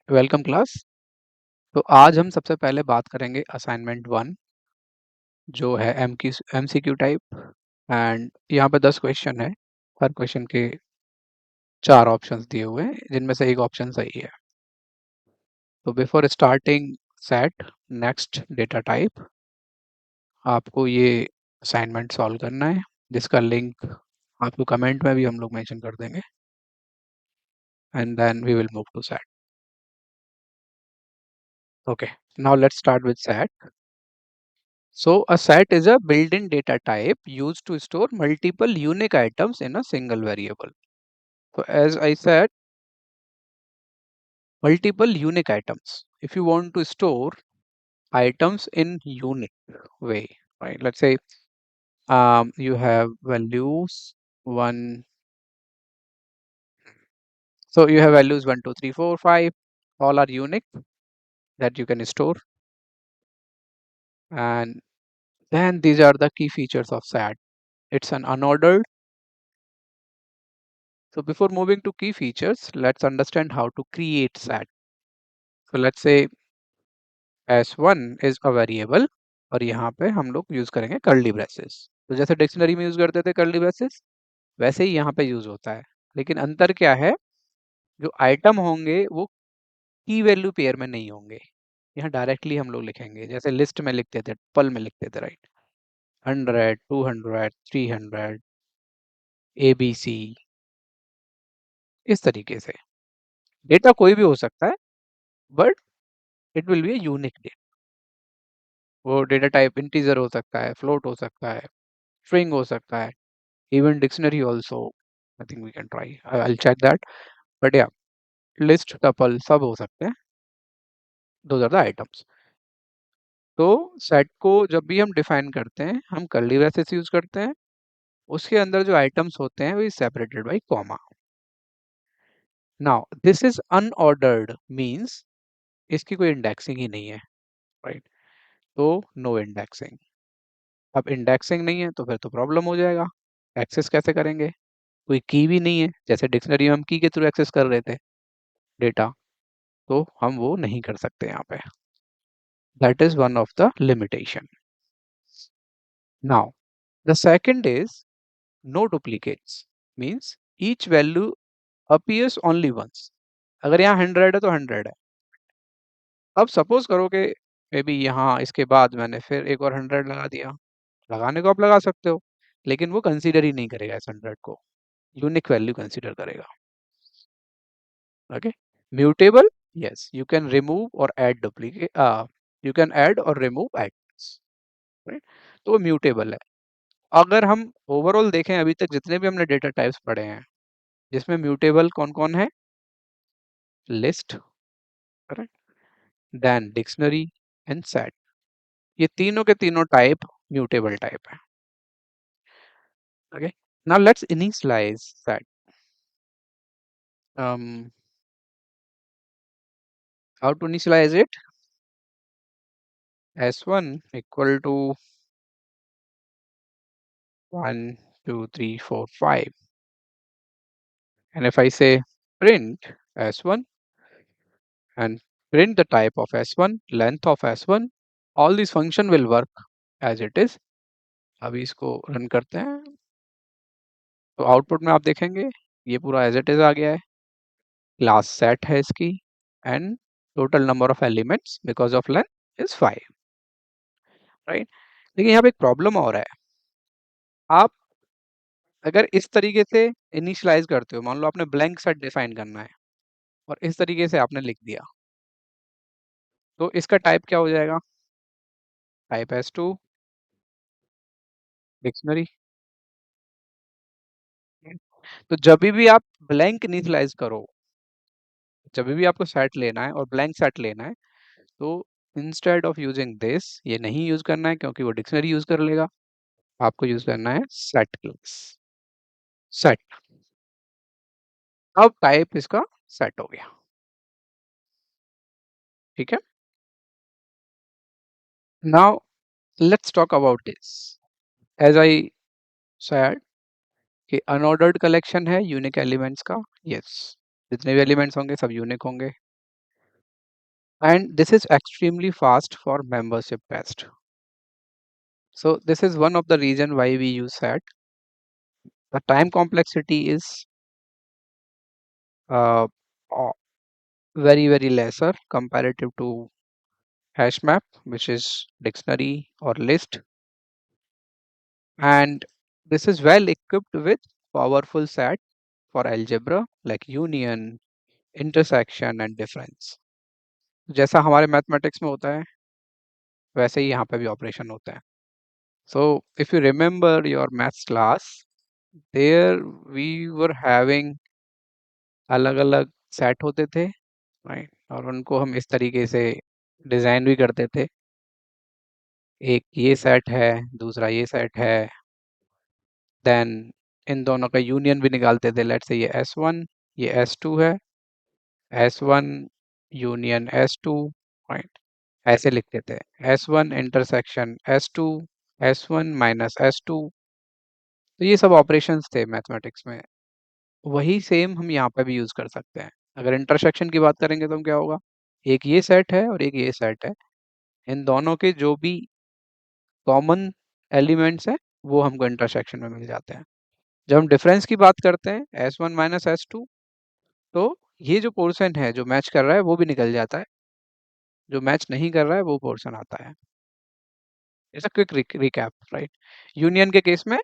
Welcome class. तो आज हम सबसे पहले बात करेंगे असाइनमेंट 1 जो है एमसीक्यू टाइप। एंड यहाँ पे 10 क्वेश्चन है। हर क्वेश्चन के 4 ऑप्शंस दिए हुए हैं जिनमें से एक ऑप्शन सही है। तो before starting set next data type आपको ये असाइनमेंट सॉल्व करना है, जिसका लिंक आपको कमेंट में भी हम लोग मेंशन कर देंगे। And then we will move to set. Okay, now let's start with set. So a set is a built-in data type used to store multiple unique items in a single variable. So as I said, multiple unique items. If you want to store items in unique way, right? Let's say you have values one. So you have values 1, 2, 3, 4, 5. All are unique that you can store. And then these are the key features of set. It's an unordered. So before moving to key features, let's understand how to create set. So let's say S1 is a variable और यहाँ पे हम लोग use करेंगे curly braces. तो जैसे dictionary में use करते थे कर्ली ब्रेसेस, वैसे ही यहाँ पे यूज होता है। लेकिन अंतर क्या है, जो आइटम होंगे वो की वैल्यू पेयर में नहीं होंगे। यहाँ डायरेक्टली हम लोग लिखेंगे, जैसे लिस्ट में लिखते थे, पल में लिखते थे, राइट। 100, 200, 300, ABC, इस तरीके से। डेटा कोई भी हो सकता है, but it will be a unique data. वो डेटा टाइप इंटीजर हो सकता है, फ्लोट हो सकता है, स्ट्रिंग हो सकता है, even dictionary also. I think we can try. I'll check that. But yeah, list, tuple सब हो सकते हैं. Those are the items. तो सेट को जब भी हम डिफाइन करते हैं, हम कर्ली ब्रेसेस यूज करते हैं। उसके अंदर जो आइटम्स होते हैं वो separated by comma. Now this is unordered means इसकी कोई इंडेक्सिंग ही नहीं है, राइट. तो नो इंडेक्सिंग. अब इंडेक्सिंग नहीं है तो फिर तो प्रॉब्लम हो जाएगा. एक्सेस कैसे करेंगे? कोई की भी नहीं है, जैसे डिक्शनरी में हम की के थ्रू एक्सेस कर रहे थे डेटा, तो हम वो नहीं कर सकते यहाँ पे. That is one of the limitation. Now, the second is no duplicates. Means each value appears only once. अगर यहाँ 100 है तो 100 है. अब सपोज करो कि मे बी यहाँ इसके बाद मैंने फिर एक और 100 लगा दिया. लगाने को आप लगा सकते हो, लेकिन वो कंसीडर ही नहीं करेगा इस 100 को. यूनिक वैल्यू कंसीडर करेगा. Okay. Mutable, yes, you can remove or add duplicate. You can add or remove items, right? तो वो म्यूटेबल है. अगर हम ओवरऑल देखें अभी तक जितने भी हमने डेटा टाइप्स पढ़े हैं, जिसमें म्यूटेबल कौन कौन है? List, correct, then dictionary and set. ये तीनों के तीनों टाइप म्यूटेबल टाइप है. Okay. Now let's initialize set. How to initialize it? S1 equal to 1, 2, 3, 4, 5. And if I say print S1 and print the type of S1, length of S1, all these function will work as it is. अभी इसको run करते हैं तो output में आप देखेंगे ये पूरा एज इट इज आ गया है. क्लास सेट है इसकी and total number of elements because of length is 5, right. लेकिन यहाँ पे एक प्रॉब्लम और है. आप अगर इस तरीके से इनिशियलाइज करते हो, मान लो आपने ब्लैंक सेट डिफाइन करना है और इस तरीके से आपने लिख दिया, तो इसका टाइप क्या हो जाएगा? Type S2 dictionary. तो जब भी आप ब्लैंक इनिशियलाइज करो, जब भी आपको सेट लेना है और ब्लैंक सेट लेना है, तो इंस्टेड ऑफ यूजिंग दिस, ये नहीं यूज करना है क्योंकि वो डिक्शनरी यूज कर लेगा. आपको यूज करना है सेट क्लास. सेट. अब टाइप इसका सेट हो गया. ठीक है. Now let's talk about this. As I said कि अनऑर्डर्ड कलेक्शन है यूनिक एलिमेंट्स का. यस, जितने भी एलिमेंट्स होंगे सब यूनिक होंगे. and this is extremely fast for membership test. So this is one of the reason why we use SAT. The time complexity is uh, uh, very lesser comparative to hash map, which is dictionary or list, and this is well equipped with powerful SAT for algebra like union, intersection and difference. जैसा हमारे mathematics में होता है वैसे ही यहाँ पे भी operation होता है. So if you remember your maths class, there we were having अलग अलग सेट होते थे, राइट, और उनको हम इस तरीके से डिजाइन भी करते थे. एक ये सेट है, दूसरा ये सेट है, देन इन दोनों का यूनियन भी निकालते थे. लेट्स से ये S1 ये S2 है, S1 यूनियन S2, राइट, ऐसे लिखते थे. S1 intersection S2, S1 minus S2. तो ये सब ऑपरेशंस थे मैथमेटिक्स में. वही सेम हम यहाँ पे भी यूज कर सकते हैं. अगर इंटरसेक्शन की बात करेंगे तो हम क्या होगा, एक ये सेट है और एक ये सेट है, इन दोनों के जो भी कॉमन एलिमेंट्स हैं वो हमको इंटरसेक्शन में मिल जाते हैं. जब हम डिफरेंस की बात करते हैं S1 माइनस S2, तो ये जो पोर्शन है जो मैच कर रहा है वो भी निकल जाता है, जो मैच नहीं कर रहा है वो पोर्शन आता है. It's a quick recap, right. Union के केस में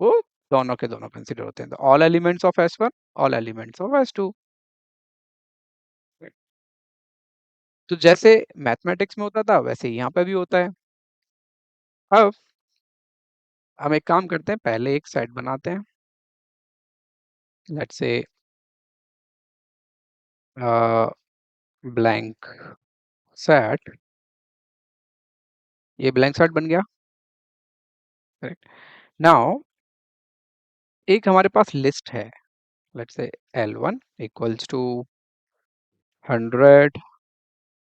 वो दोनों के दोनों कंसिडर होते हैं. All elements of S1, all elements of S2. तो जैसे मैथमेटिक्स में होता था वैसे ही यहाँ पे भी होता है. अब हम एक काम करते हैं, पहले एक सेट बनाते हैं. Let's say blank set. ये ब्लैंक सेट बन गया, करेक्ट. नाउ एक हमारे पास लिस्ट है. Let's say L1 equals to 100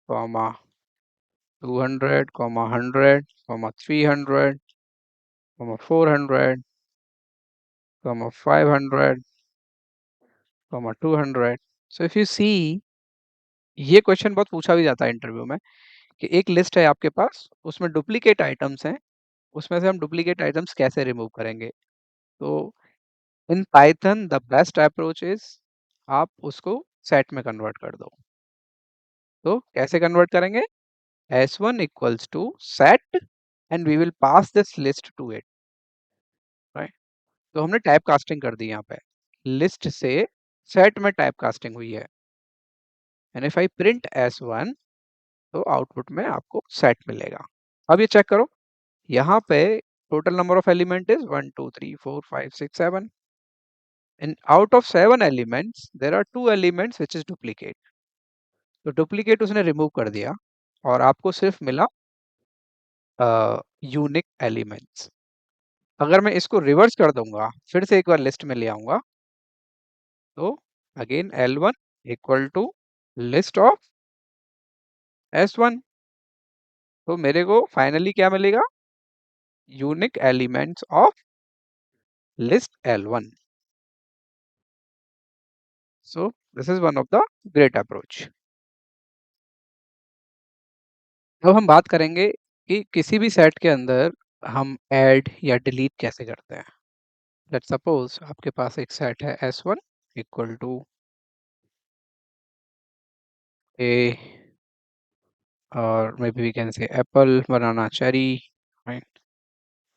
comma 200 comma 100 comma 300 comma 400 comma 500 comma 200. So if you see, ये क्वेश्चन बहुत पूछा भी जाता है इंटरव्यू में कि एक लिस्ट है आपके पास, उसमें डुप्लीकेट आइटम्स हैं, उसमें से हम डुप्लीकेट आइटम्स कैसे रिमूव करेंगे. तो in Python the best approach is आप उसको सेट में कन्वर्ट कर दो. तो कैसे कन्वर्ट करेंगे, S1 equals to set and we will pass this list to it, right. तो हमने टाइप कास्टिंग कर दी यहाँ पे, लिस्ट से सेट में टाइप कास्टिंग हुई है. And if I print S1 तो आउटपुट में आपको सेट मिलेगा. अब ये चेक करो, यहाँ पे total number of element is 1 2 3 4 5 6 7. And out of 7 elements there are 2 elements which is duplicate. तो डुप्लीकेट उसने रिमूव कर दिया और आपको सिर्फ मिला यूनिक एलिमेंट्स. अगर मैं इसको रिवर्स कर दूंगा, फिर से एक बार लिस्ट में ले आऊंगा, तो again L1 equal to list of S1. तो मेरे को फाइनली क्या मिलेगा, unique elements of list L1. So this is one of the great approach. अब हम बात करेंगे कि किसी भी सेट के अंदर हम ऐड या डिलीट कैसे करते हैं. लेट्स सपोज आपके पास एक सेट है S1 इक्वल टू ए, और maybe we can say apple, banana, cherry, right?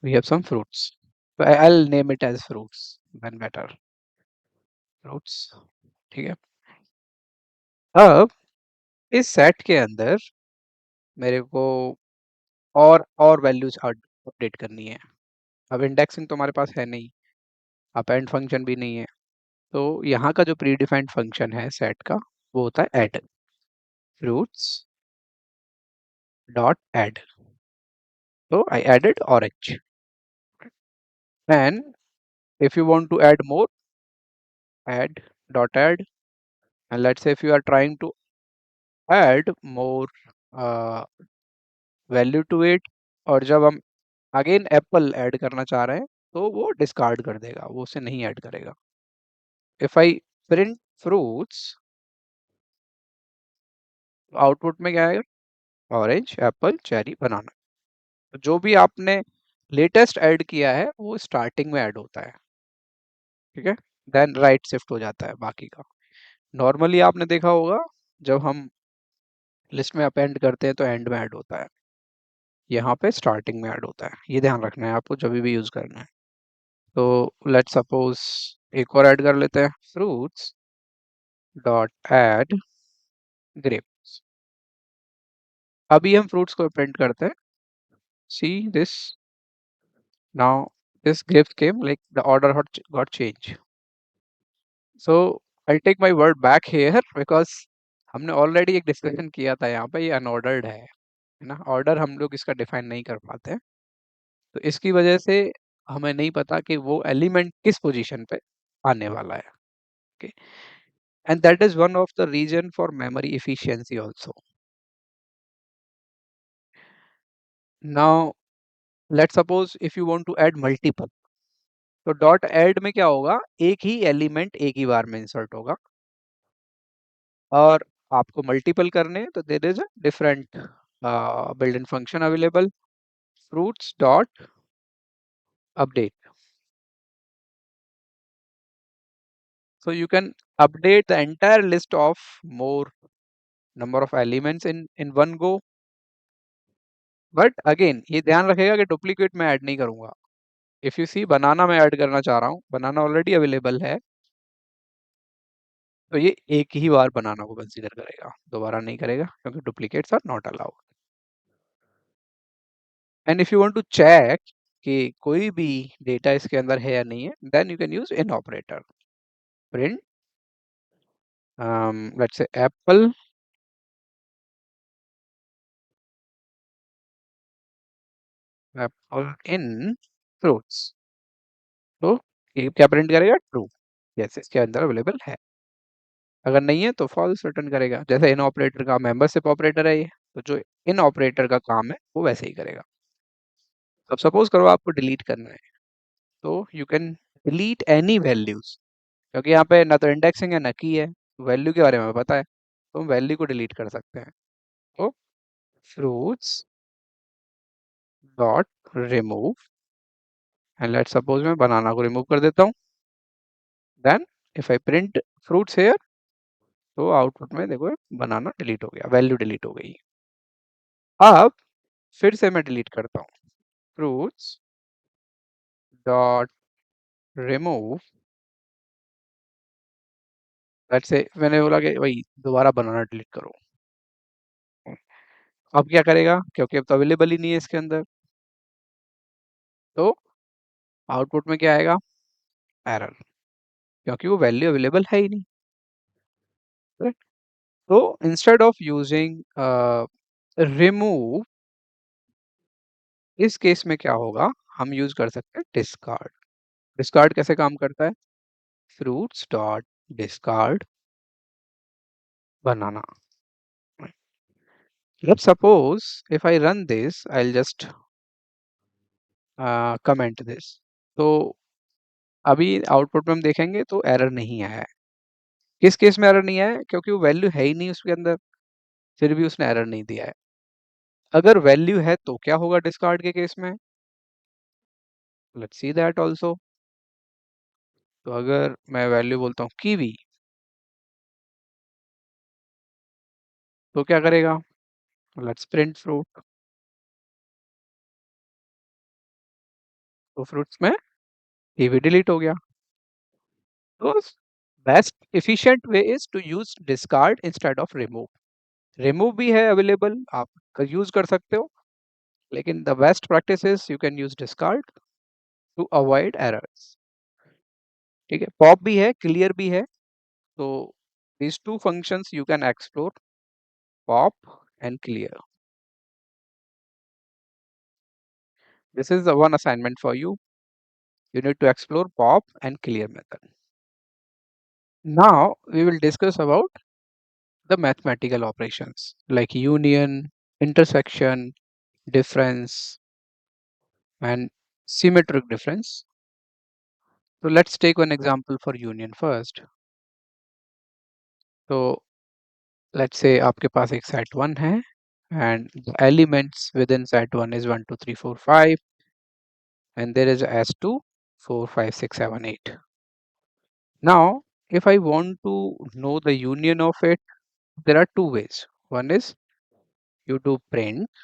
We have some fruits. So I'll name it as fruits, then better. Fruits, ठीक है. अब इस सेट के अंदर मेरे को और वैल्यूज अपडेट करनी है. अब इंडेक्सिंग तो हमारे पास है नहीं, अपेंड फंक्शन भी नहीं है, तो यहाँ का जो प्री डिफाइंड फंक्शन है सेट का वो होता है ऐड. Fruits dot add. तो I added orange. And if you want to add more, add dot add. And let's say if you are trying to add more uh, value to it, और जब हम again Apple add करना चाह रहे हैं तो वो डिस्कार्ड कर देगा, वो उसे नहीं ऐड करेगा. If I print fruits output में क्या आएगा? ऑरेंज, एप्पल, चेरी, बनाना। तो जो भी आपने लेटेस्ट ऐड किया है वो स्टार्टिंग में ऐड होता है, ठीक है, देन राइट शिफ्ट हो जाता है बाकी का। नॉर्मली आपने देखा होगा जब हम लिस्ट में अपेंड करते हैं तो एंड में ऐड होता है, यहाँ पे स्टार्टिंग में ऐड होता है। ये ध्यान रखना है आपको जब भी यूज करना है। तो लेट्स सपोज एक और ऐड कर लेते हैं, फ्रूट्स डॉट ऐड ग्रेप्स। अभी हम फ्रूट्स को प्रिंट करते हैं, see this, now this grapes came, like the order got changed. So I'll take my word back here because हमने ऑलरेडी एक डिस्कशन किया था यहाँ पे, ये अनऑर्डर्ड है ना, ऑर्डर हम लोग इसका डिफाइन नहीं कर पाते हैं। तो इसकी वजह से हमें नहीं पता कि वो एलिमेंट किस पोजीशन पे आने वाला है, okay, and that is one of the reason for memory efficiency also. Now let's suppose if you want to add multiple, तो डॉट ऐड में क्या होगा, एक ही एलिमेंट एक ही बार में इंसर्ट होगा, और आपको मल्टीपल करने हैं तो there is a different built in function available, fruits dot update. So you can update the entire list of more number of elements in one go. But again ये ध्यान रखेगा कि डुप्लीकेट में ऐड नहीं करूंगा। इफ यू सी बनाना में add करना चाह रहा हूँ, बनाना ऑलरेडी अवेलेबल है, तो ये एक ही बार बनाना को कंसीडर करेगा, दोबारा नहीं करेगा, क्योंकि duplicates are not allowed. And if you want to check कि कोई भी डेटा इसके अंदर है या नहीं है, then you can use in operator, print let's say apple apple in fruits. तो ये क्या प्रिंट करेगा, ट्रू, यस इसके अंदर अवेलेबल है। अगर नहीं है तो फॉल्स रिटर्न करेगा, जैसे इन ऑपरेटर का मेंबरशिप ऑपरेटर है ये, तो जो इन ऑपरेटर का काम है वो वैसे ही करेगा। अब सपोज करो आपको डिलीट करना है, तो you can delete any values, क्योंकि यहाँ पे ना तो इंडेक्सिंग है ना की है, वैल्यू के बारे में पता है, तो हम वैल्यू को डिलीट कर सकते हैं। तो fruits dot remove, and let suppose मैं बनाना को रिमूव कर देता हूँ, then if I print fruits here, तो आउटपुट में देखो बनाना डिलीट हो गया, वैल्यू डिलीट हो गई। अब फिर से मैं डिलीट करता हूँ, fruits dot remove, let's say मैंने बोला कि भाई दोबारा बनाना डिलीट करो। अब क्या करेगा, क्योंकि अब तो अवेलेबल ही नहीं है इसके अंदर, तो आउटपुट में क्या आएगा, एरर, क्योंकि वो वैल्यू अवेलेबल है ही नहीं, right? तो इंस्टेड ऑफ यूजिंग रिमूव, इस केस में क्या होगा, हम यूज कर सकते हैं डिस्कार्ड। डिस्कार्ड कैसे काम करता है, fruits dot discard banana. Let's suppose if I run this, I'll just comment this. तो अभी आउटपुट में हम देखेंगे तो एरर नहीं आया है। किस केस में एरर नहीं आया है, क्योंकि वो वैल्यू है ही नहीं उसके अंदर, फिर भी उसने एरर नहीं दिया है। अगर वैल्यू है तो क्या होगा डिस्कार्ड के केस में, लेट्स सी दैट आल्सो। तो अगर मैं वैल्यू बोलता हूँ कीवी, तो क्या करेगा, लेट्स प्रिंट फ्रूट, तो फ्रूट्स में कीवी डिलीट हो गया। तो best efficient way is to use discard instead of remove. Remove भी है अवेलेबल, आप यूज कर सकते हो, लेकिन the best practice is you can use discard to avoid errors. ठीक है, पॉप भी है, क्लियर भी है, तो these two functions you can explore, pop and clear. This is the one assignment for you. You need to explore pop and clear method. Now we will discuss about the mathematical operations like union, intersection, difference, and symmetric difference. So let's take one example for union first. So let's say आपके पास एक set 1 है and the elements within set 1 is 1 2 3 4 5 and there is s2 4 5 6 7 8. Now if I want to know the union of it, there are two ways. One is you do print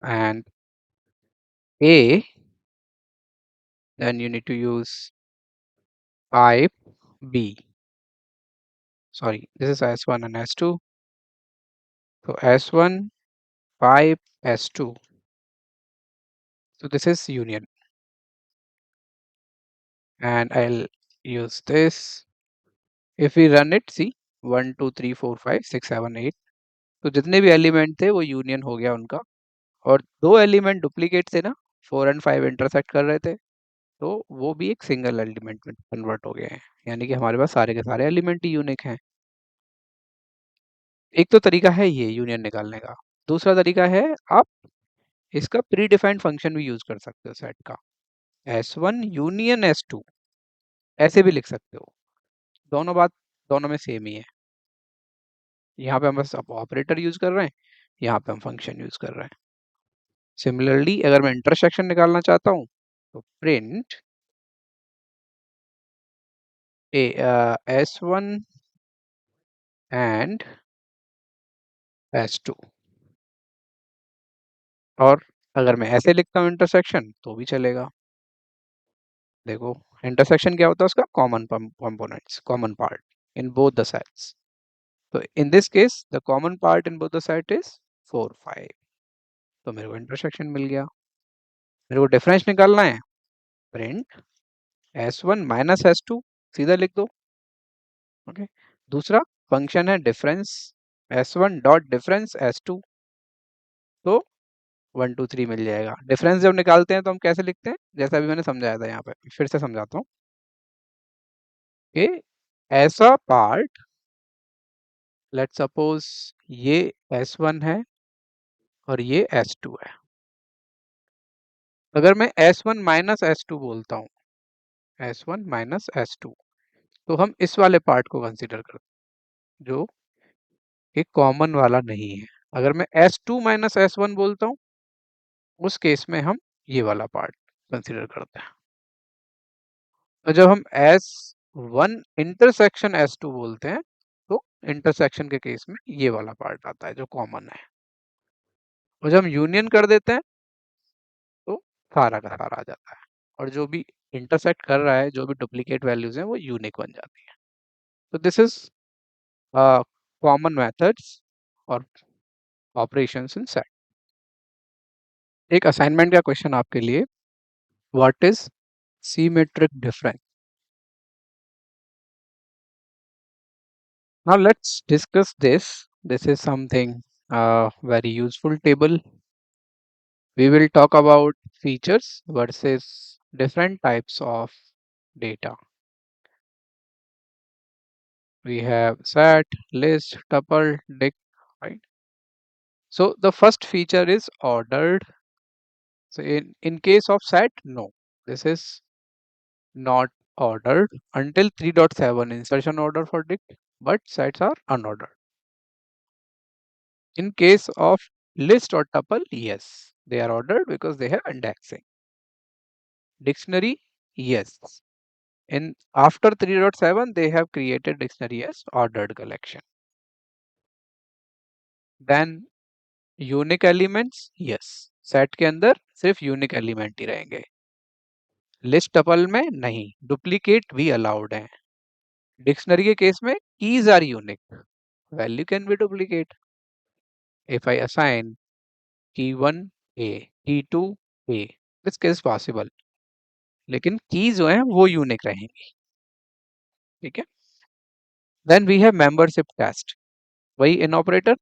and a, then you need to use pipe b. Sorry, this is s1 and s2. So s1 pipe s2. So this is union and I'll use this. If we run it, see 1 2 3 4 5 6 7 8. तो जितने भी element थे वो union हो गया उनका, और दो एलिमेंट डुप्लीकेट थे ना, 4 एंड 5 इंटरसेक्ट कर रहे थे, तो वो भी एक सिंगल एलिमेंट में कन्वर्ट हो गए हैं, यानी कि हमारे पास सारे के सारे एलिमेंट ही यूनिक हैं। एक तो तरीका है ये यूनियन निकालने का। दूसरा तरीका है आप इसका प्री डिफाइंड फंक्शन भी यूज कर सकते हो सेट का, S1 यूनियन S2 ऐसे भी लिख सकते हो। दोनों में सेम ही है। यहाँ पे हम बस ऑपरेटर यूज कर रहे हैं, यहाँ पे हम फंक्शन यूज कर रहे हैं। सिमिलरली अगर मैं इंटरसेक्शन निकालना चाहता हूँ तो प्रिंट S1 एंड S2, और अगर मैं ऐसे लिखता हूँ इंटरसेक्शन तो भी चलेगा। देखो इंटरसेक्शन क्या होता है, उसका common components, common part in both the sets. तो in this case the common part in both the set is 4 5, तो मेरे को इंटरसेक्शन मिल गया। मेरे को डिफरेंस निकालना है, प्रिंट S1 माइनस S2, सीधा लिख दो। ओके, दूसरा फंक्शन है difference S1 dot difference S2, तो 1 2 3 मिल जाएगा। डिफरेंस जब निकालते हैं तो हम कैसे लिखते हैं, जैसा अभी मैंने समझाया था, यहाँ पे फिर से समझाता हूँ कि ऐसा पार्ट, लेट्स सपोज ये S1 है और ये S2 है। अगर मैं S1 माइनस S2 बोलता हूँ, S1 माइनस S2, तो हम इस वाले पार्ट को कंसीडर करते हैं जो एक कॉमन वाला नहीं है। अगर मैं S2 माइनस S1 बोलता हूँ, उस केस में हम ये वाला पार्ट कंसीडर करते हैं। तो जब हम S1 इंटरसेक्शन S2 बोलते हैं, तो इंटरसेक्शन के केस में ये वाला पार्ट आता है जो कॉमन है, और जब हम यूनियन कर देते हैं तो सारा का सारा आ जाता है, और जो भी इंटरसेक्ट कर रहा है, जो भी डुप्लीकेट वैल्यूज हैं, वो यूनिक बन जाती है। तो दिस इज कॉमन मेथड्स और ऑपरेशंस इन सेट। एक असाइनमेंट का क्वेश्चन आपके लिए, what is symmetric difference? Now let's discuss this. This is something very useful table. We will talk about features versus different types of data. We have set, list, tuple, dict, right? So the first feature is ordered. So in case of set, no, this is not ordered until 3.7 insertion order for dict, but sets are unordered. In case of list or tuple, yes, they are ordered because they have indexing. Dictionary, yes. In after 3.7, they have created dictionary as ordered collection. Then unique elements, yes. Set के अंदर सिर्फ unique element ही रहेंगे. List tuple में नहीं, duplicate भी allowed है. Dictionary के case में keys are unique. Value can be duplicate. If I assign key 1 A, key 2 A, this case possible. लेकिन की जो है वो यूनिक रहेंगी, ठीक है। Then we have membership test, वही इन ऑपरेटर।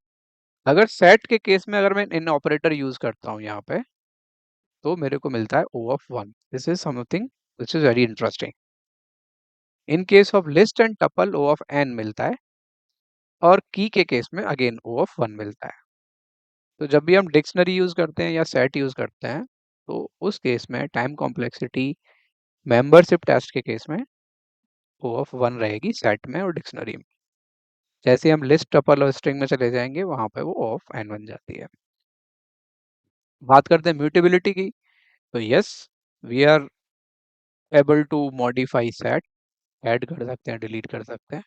अगर सेट के केस में अगर मैं इन ऑपरेटर यूज करता हूँ यहाँ पे, तो मेरे को मिलता है O of 1। This is something which is very interesting. In case of list and tuple O of n मिलता है, और की के केस में अगेन O ऑफ 1 मिलता है। तो जब भी हम डिक्शनरी यूज करते हैं या सेट यूज करते हैं, तो उस केस में टाइम कॉम्प्लेक्सिटी मेंबरशिप टेस्ट के केस में O ऑफ 1 रहेगी सेट में और डिक्शनरी में। जैसे हम लिस्ट टपल और स्ट्रिंग में चले जाएंगे वहां पे वो ऑफ एन बन जाती है। बात करते हैं म्यूटेबिलिटी की, तो yes, we are able to modify set, add कर सकते हैं, डिलीट कर सकते हैं।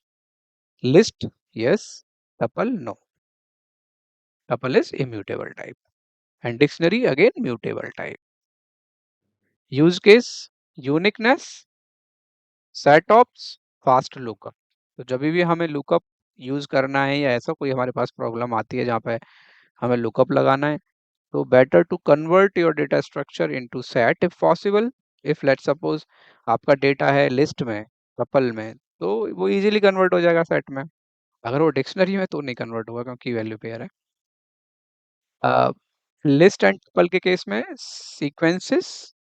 List yes, tuple no, tuple is immutable type, and dictionary again mutable type. Use case, uniqueness, set ops, fast lookup. तो जब भी हमें लुकअप यूज करना है या ऐसा कोई हमारे पास प्रॉब्लम आती है जहाँ पे हमें लुकअप लगाना है, तो better to convert your data structure into set if possible. If let suppose आपका डेटा है लिस्ट में, टपल में, तो वो इजीली कन्वर्ट हो जाएगा सेट में। अगर वो डिक्शनरी में तो नहीं कन्वर्ट होगा क्योंकि वैल्यू पेयर है। लिस्ट एंड टपल के केस में सीक्वेंसेस,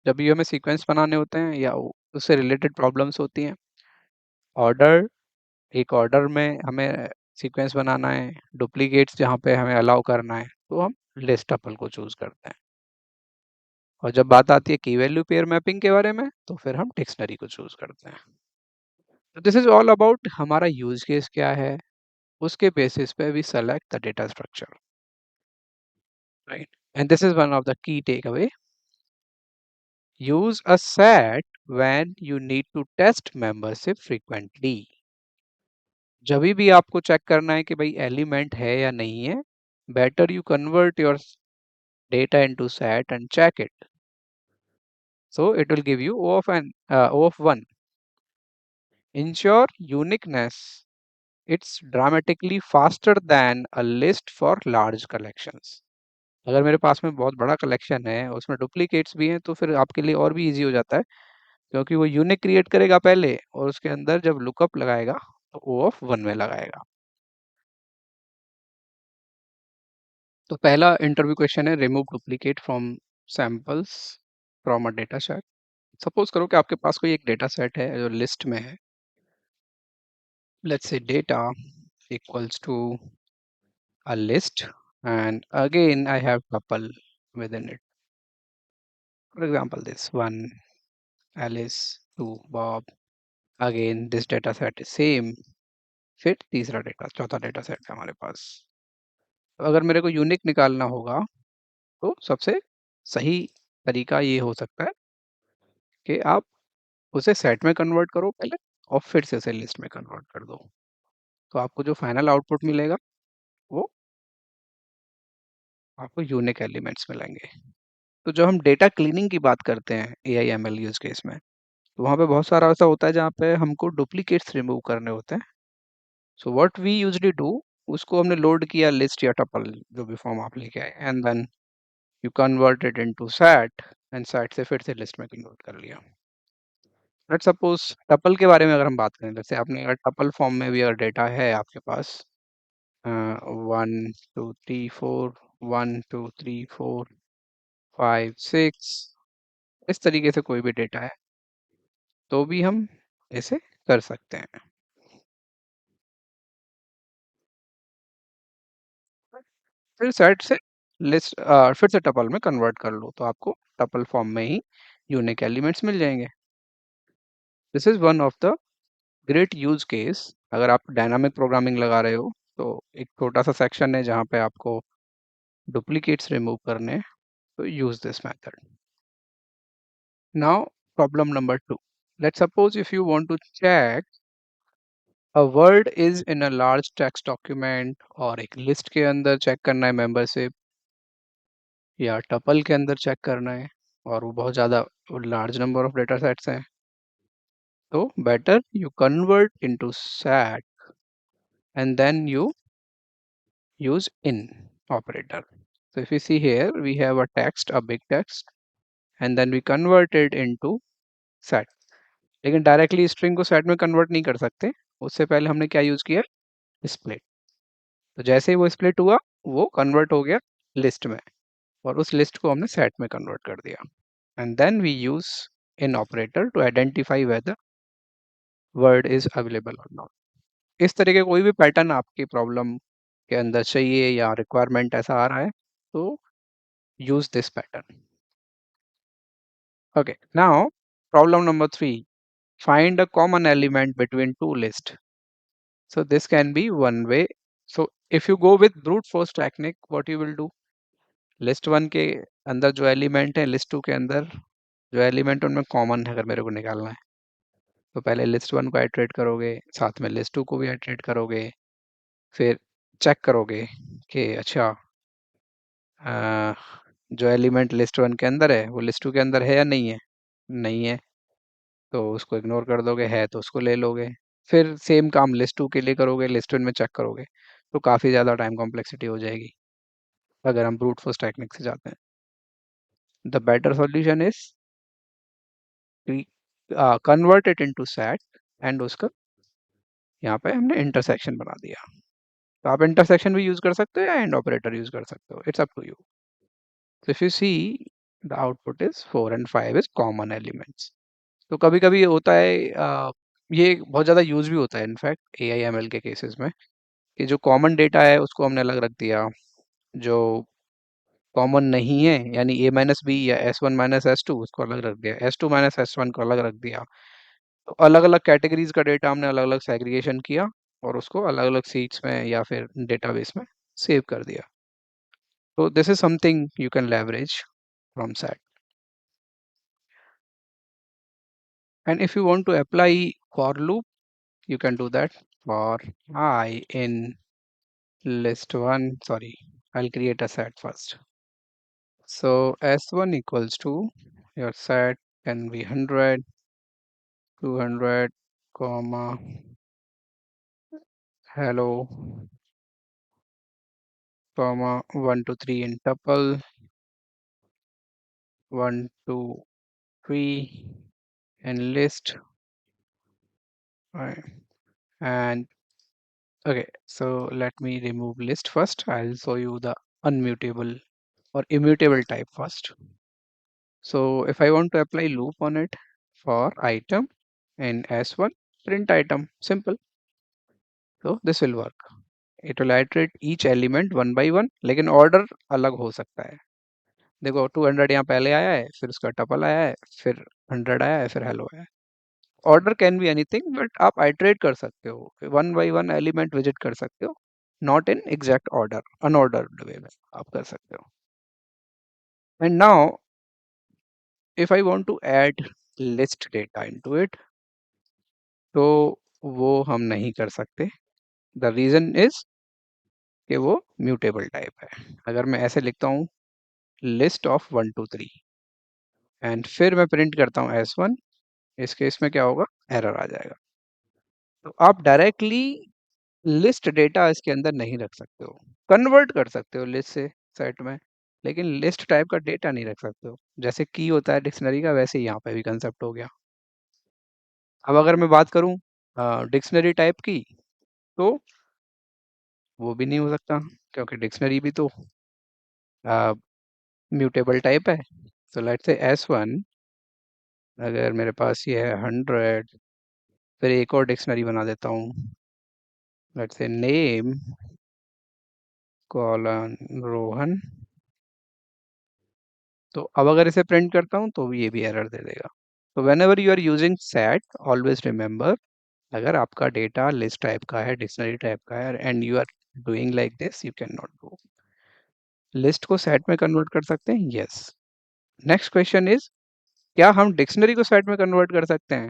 जब भी हमें सीक्वेंस बनाने होते हैं या उससे रिलेटेड प्रॉब्लम्स होती हैं। ऑर्डर, एक ऑर्डर में हमें सीक्वेंस बनाना है, डुप्लीकेट्स जहाँ पे हमें अलाउ करना है, तो हम लिस्ट टपल को चूज करते हैं। और जब बात आती है की वैल्यू पेयर मैपिंग के बारे में, तो फिर हम डिक्शनरी को चूज करते हैं। तो दिस इज ऑल अबाउट हमारा यूज केस क्या है, उसके बेसिस पे we select the data structure, right? And this is one of the key takeaway. Use a set when you need to test membership frequently. जब भी आपको check करना है कि भाई एलिमेंट है या नहीं है, better you convert your data into set and check it. So it will give you O of n, O of 1. Ensure uniqueness. It's dramatically faster than a list for large collections. अगर मेरे पास में बहुत बड़ा collection है, उसमें duplicates भी हैं, तो फिर आपके लिए और भी इजी हो जाता है, क्योंकि वो यूनिक क्रिएट करेगा पहले और उसके अंदर जब लुकअप लगाएगा तो O of 1 में लगाएगा। तो पहला इंटरव्यू क्वेश्चन है, remove duplicate from samples from a data set. Suppose करो कि आपके पास कोई एक डेटा सेट है जो लिस्ट में है। Let's say data equals to a list, and again I have tuple within it. For example, this one, Alice, two, Bob. Again this data set is same, फिर तीसरा डेटा, चौथा data set है हमारे पास। तो अगर मेरे को यूनिक निकालना होगा तो सबसे सही तरीका ये हो सकता है कि आप उसे सेट में कन्वर्ट करो पहले, और फिर से उसे लिस्ट में कन्वर्ट कर दो। तो आपको जो फाइनल आउटपुट मिलेगा वो आपको यूनिक एलिमेंट्स मिलेंगे। तो जब हम डेटा क्लीनिंग की बात करते हैं एआई एमएल यूज केस में, तो वहाँ पे बहुत सारा ऐसा होता है जहाँ पे हमको डुप्लीकेट्स रिमूव करने होते हैं। So what we usually do, उसको हमने लोड किया लिस्ट या टपल, जो भी फॉर्म आप लेके आए, and then you convert it into set, and set से फिर से लिस्ट में कन्वर्ट कर लिया। लेट्स सपोज टपल के बारे में अगर हम बात करें, जैसे आपने अगर टपल फॉर्म में भी अगर डेटा है आपके पास, 1 2 3 4, 1 2 3 4 5 6, इस तरीके से कोई भी डेटा है, तो भी हम ऐसे कर सकते हैं। फिर सेट से लिस्ट, फिर से टपल में कन्वर्ट कर लो तो आपको टपल फॉर्म में ही यूनिक एलिमेंट्स मिल जाएंगे। This is one of the great use case. अगर आप डायनामिक प्रोग्रामिंग लगा रहे हो, तो एक छोटा सा सेक्शन है जहाँ पे आपको डुप्लीकेट्स रिमूव करने हैं, तो use this method. Now problem number 2, let's suppose if you want to check a word is in a large text document, और एक लिस्ट के अंदर चेक करना है मेंबरशिप, या टपल के अंदर चेक करना है, और वो बहुत ज़्यादा large number of data sets हैं, तो better you convert into set and then you use in operator. So if you see here, we have a text, a big text, and then we convert it into set. लेकिन directly string को set में convert नहीं कर सकते, उससे पहले हमने क्या यूज किया, स्प्लिट। तो जैसे ही वो स्प्लिट हुआ, वो कन्वर्ट हो गया लिस्ट में, और उस लिस्ट को हमने सेट में कन्वर्ट कर दिया, and then we use in operator to identify whether word is available और नॉट। इस तरह के कोई भी पैटर्न आपकी प्रॉब्लम के अंदर चाहिए या रिक्वायरमेंट ऐसा आ रहा है, तो use this pattern. Okay, now problem number 3, find a common element between two lists. So this can be one way. So if you go with brute force technique, what you will do? List one के अंदर जो element है, list to के अंदर जो element उनमें common है, अगर मेरे को निकालना है, तो पहले लिस्ट वन को आइटरेट करोगे, साथ में लिस्ट टू को भी आइटरेट करोगे, फिर चेक करोगे कि अच्छा अ, जो एलिमेंट लिस्ट वन के अंदर है वो लिस्ट टू के अंदर है या नहीं है। नहीं है तो उसको इग्नोर कर दोगे, है तो उसको ले लोगे। फिर सेम काम लिस्ट टू के लिए करोगे, लिस्ट वन में चेक करोगे, तो काफ़ी ज़्यादा टाइम कॉम्प्लेक्सिटी हो जाएगी अगर हम ब्रूट फोर्स टेक्निक से जाते हैं। The better solution is convert it into set and उसका यहाँ पे हमने इंटरसेक्शन बना दिया। तो आप इंटरसेक्शन भी यूज कर सकते हो या एंड ऑपरेटर यूज कर सकते हो, it's up to you. So if you see, the output is 4 and 5 is common elements. तो कभी कभी ये होता है, ये बहुत ज़्यादा यूज भी होता है in fact A I am L के केसेस में, कि जो कॉमन डेटा है उसको हमने अलग रख दिया, जो कॉमन नहीं है यानी ए माइनस बी या S one minus S two उसको अलग रख दिया, S two minus S one को अलग रख दिया। तो अलग अलग कैटेगरीज का डेटा हमने अलग अलग सेग्रीगेशन किया और उसको अलग अलग सीट्स में या फिर डेटाबेस में सेव कर दिया। तो this is something you can leverage from set. And if you want to apply for loop, you can do that for I in list one. Sorry, I'll create a set first. So S1 equals to your set can be 100, 200, comma, hello, comma, 1 to 3 in tuple, 1, 2, 3 in list. Right. And okay, so let me remove list first. I'll show you the unmutable or immutable type first. So if I want to apply loop on it for item in S1, print item, simple. So this will work. It will iterate each element one by one, लेकिन order अलग हो सकता है। देखो 200 यहाँ पहले आया है, फिर उसका टपल आया है, फिर 100 आया है, फिर hello आया है। Order can be anything, but आप iterate कर सकते हो, one by one element visit कर सकते हो, not in exact order, unordered way में आप कर सकते हो। And now if I want to add list data into it, तो वो हम नहीं कर सकते। द रीज़न इज कि वो म्यूटेबल टाइप है। अगर मैं ऐसे लिखता हूँ लिस्ट ऑफ 1 2 3 एंड फिर मैं प्रिंट करता हूँ S1, इस केस में क्या होगा, एरर आ जाएगा। तो आप डायरेक्टली लिस्ट डेटा इसके अंदर नहीं रख सकते हो, कन्वर्ट कर सकते हो लिस्ट से सेट में, लेकिन लिस्ट टाइप का डेटा नहीं रख सकते हो। जैसे की होता है डिक्शनरी का, वैसे ही यहाँ पे भी कंसेप्ट हो गया। अब अगर मैं बात करूँ डिक्शनरी टाइप की, तो वो भी नहीं हो सकता, क्योंकि डिक्शनरी भी तो म्यूटेबल टाइप है। तो लेट्स से S1, अगर मेरे पास ये है 100, फिर एक और डिक्शनरी बना देता हूँ, let's say name colon Rohan. तो अब अगर इसे प्रिंट करता हूँ तो ये भी एरर दे देगा। तो whenever you are using set, always remember, अगर आपका डेटा लिस्ट टाइप का है, डिक्शनरी टाइप का है, and you are doing like this, you can not do. List को सेट में कन्वर्ट कर सकते हैं, यस। नेक्स्ट क्वेश्चन इज, क्या हम डिक्शनरी को सेट में कन्वर्ट कर सकते हैं?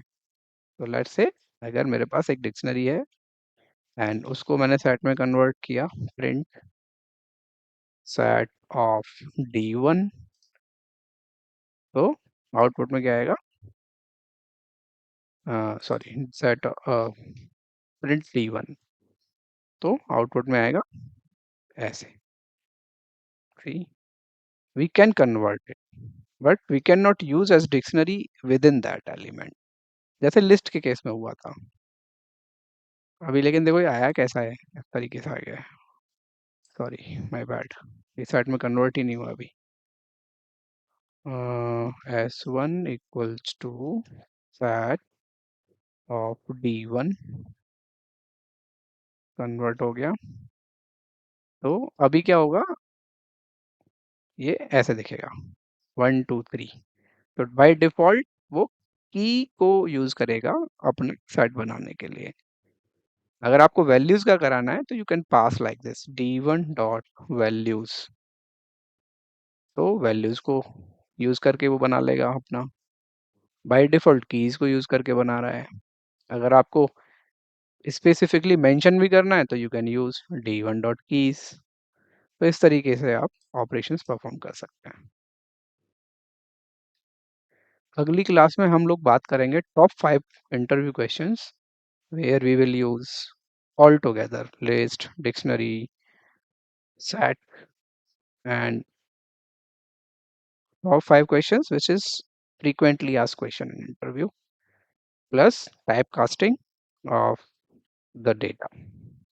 तो लेट्स से अगर मेरे पास एक डिक्शनरी है एंड उसको मैंने सेट में कन्वर्ट किया, प्रिंट सेट ऑफ D1, तो आउटपुट में क्या आएगा, सॉरी सेट प्रिंट D1, तो आउटपुट में आएगा ऐसे। We can convert it, but we can not use as dictionary within that element, जैसे लिस्ट के केस में हुआ था अभी। लेकिन देखो ये आया कैसा है, इस तरीके से आ गया है। सॉरी माय बैड, इस सेट में कन्वर्ट ही नहीं हुआ अभी। S1 equals to set of D1, convert हो गया। तो अभी क्या होगा, ये ऐसे दिखेगा 1 2 3। तो बाय डिफॉल्ट वो की को यूज करेगा अपने सेट बनाने के लिए। अगर आपको वैल्यूज का कराना है तो you can pass like this d1 dot values, तो वैल्यूज को यूज करके वो बना लेगा अपना, बाय डिफॉल्ट कीज को यूज करके बना रहा है। अगर आपको स्पेसिफिकली मेंशन भी करना है तो you can use d1 dot keys. तो इस तरीके से आप ऑपरेशंस परफॉर्म कर सकते हैं। अगली क्लास में हम लोग बात करेंगे top 5 interview questions where we will use all together list, dictionary, set and top 5 questions which is frequently asked question in interview plus typecasting of the data.